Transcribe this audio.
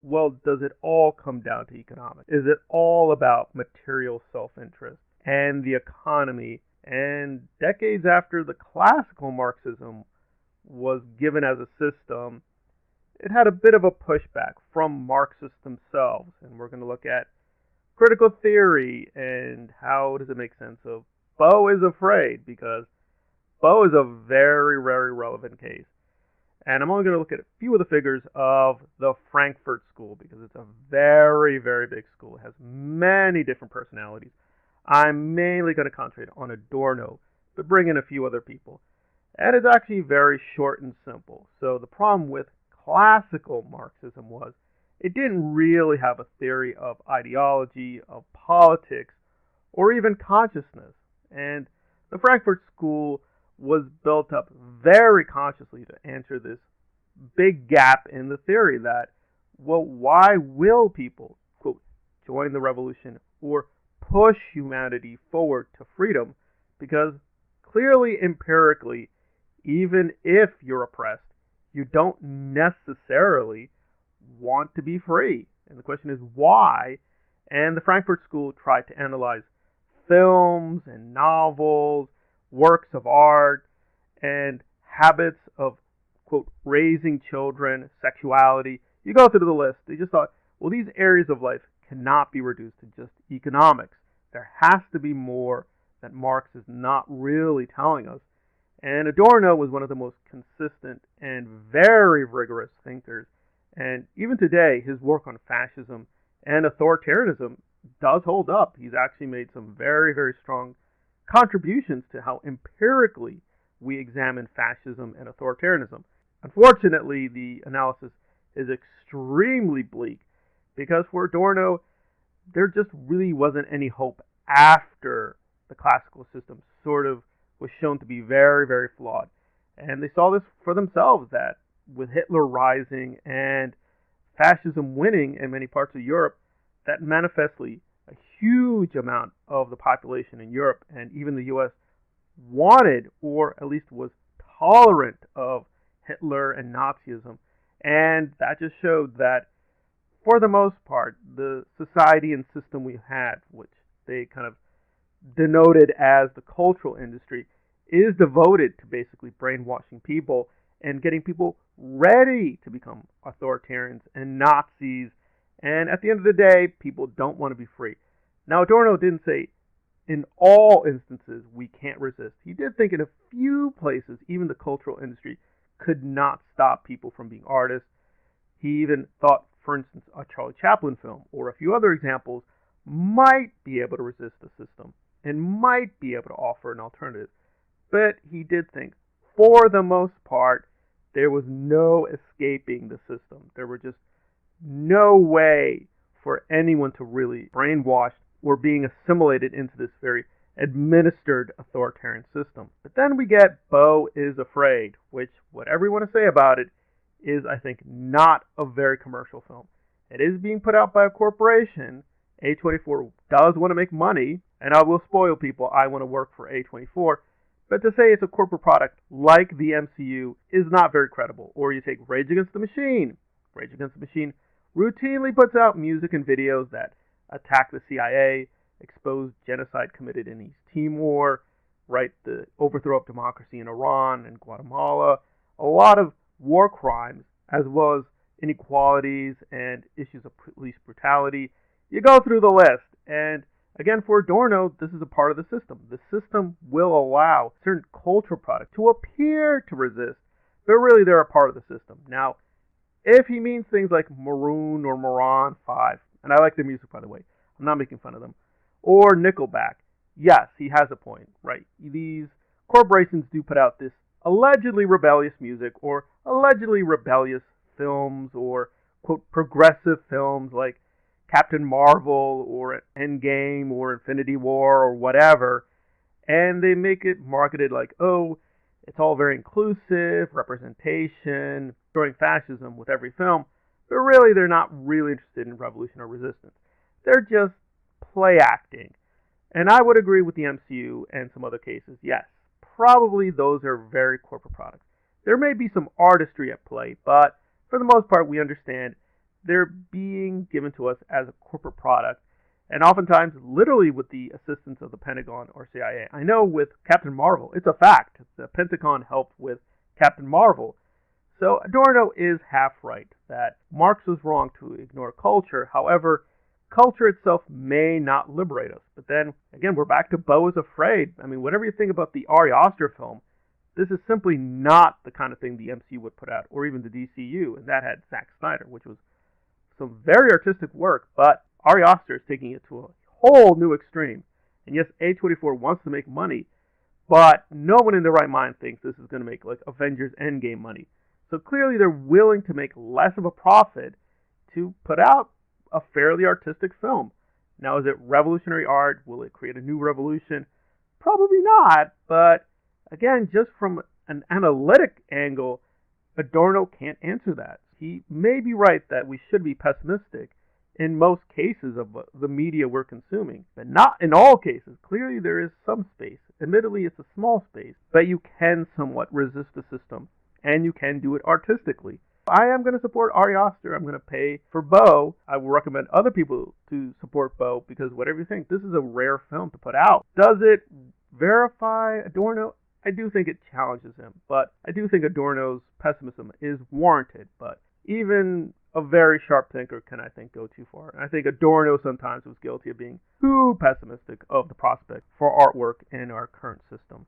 well, does it all come down to economics? Is it all about material self-interest and the economy? And decades after the classical Marxism was given as a system, it had a bit of a pushback from Marxists themselves. And we're going to look at critical theory and how does it make sense of Beau is afraid, because Beau is a very, very relevant case. And I'm only going to look at a few of the figures of the Frankfurt School because it's a very, very big school. It has many different personalities. I'm mainly going to concentrate on Adorno, but bring in a few other people. And it's actually very short and simple. So the problem with classical Marxism was it didn't really have a theory of ideology, of politics, or even consciousness. And the Frankfurt School was built up very consciously to answer this big gap in the theory that, well, why will people, quote, join the revolution or push humanity forward to freedom? Because clearly, empirically, even if you're oppressed, you don't necessarily want to be free. And the question is why? And the Frankfurt School tried to analyze films and novels, works of art, and habits of, quote, raising children, sexuality. You go through the list. They just thought, well, these areas of life cannot be reduced to just economics. There has to be more that Marx is not really telling us. And Adorno was one of the most consistent and very rigorous thinkers. And even today, his work on fascism and authoritarianism does hold up. He's actually made some very, very strong contributions to how empirically we examine fascism and authoritarianism. Unfortunately, the analysis is extremely bleak because for Adorno, there just really wasn't any hope after the classical system sort of was shown to be very, very flawed. And they saw this for themselves, that with Hitler rising and fascism winning in many parts of Europe, that manifestly a huge amount of the population in Europe and even the US wanted, or at least was tolerant of, Hitler and Nazism. And that just showed that, for the most part, the society and system we had, which they kind of denoted as the cultural industry, is devoted to basically brainwashing people and getting people ready to become authoritarians and Nazis. And at the end of the day, people don't want to be free. Now, Adorno didn't say in all instances we can't resist. He did think in a few places, even the cultural industry could not stop people from being artists. He even thought, for instance, a Charlie Chaplin film or a few other examples might be able to resist the system and might be able to offer an alternative. But he did think, for the most part, there was no escaping the system. There were just no way for anyone to really brainwash or being assimilated into this very administered authoritarian system. But then we get Beau is Afraid, which, whatever you want to say about it, is, I think, not a very commercial film. It is being put out by a corporation. A24 does want to make money, and I will spoil people, I want to work for A24. But to say it's a corporate product like the MCU is not very credible. Or you take Rage Against the Machine. Rage Against the Machine routinely puts out music and videos that attack the CIA, expose genocide committed in East Timor, right, the overthrow of democracy in Iran and Guatemala, a lot of war crimes, as well as inequalities and issues of police brutality. You go through the list, and again, for Adorno, this is a part of the system. The system will allow certain cultural products to appear to resist, but really they're a part of the system. Now, if he means things like Maroon or Moran 5, and I like their music, by the way, I'm not making fun of them, or Nickelback, yes, he has a point, right? These corporations do put out this allegedly rebellious music or allegedly rebellious films or, quote, progressive films like Captain Marvel or Endgame or Infinity War or whatever, and they make it marketed like, oh, it's all very inclusive, representation, showing fascism with every film, but really they're not really interested in revolution or resistance. They're just play acting. And I would agree with the MCU and some other cases, yes, probably those are very corporate products. There may be some artistry at play, but for the most part we understand they're being given to us as a corporate product, and oftentimes literally with the assistance of the Pentagon or CIA. I know with Captain Marvel, it's a fact. The Pentagon helped with Captain Marvel. So Adorno is half right that Marx was wrong to ignore culture. However, culture itself may not liberate us. But then, again, we're back to Beau is afraid. I mean, whatever you think about the Ari Aster film, this is simply not the kind of thing the MCU would put out, or even the DCU. And that had Zack Snyder, which was some very artistic work, but Ari Aster is taking it to a whole new extreme. And yes, A24 wants to make money, but no one in their right mind thinks this is going to make like Avengers Endgame money. So clearly they're willing to make less of a profit to put out a fairly artistic film. Now, is it revolutionary art? Will it create a new revolution? Probably not, but again, just from an analytic angle, Adorno can't answer that. He may be right that we should be pessimistic in most cases of the media we're consuming, but not in all cases. Clearly there is some space. Admittedly, it's a small space, but you can somewhat resist the system, and you can do it artistically. I am going to support Ari Aster. I'm going to pay for Beau. I will recommend other people to support Beau, because whatever you think, this is a rare film to put out. Does it verify Adorno? I do think it challenges him, but I do think Adorno's pessimism is warranted. But even a very sharp thinker can, I think, go too far. And I think Adorno sometimes was guilty of being too pessimistic of the prospect for artwork in our current system.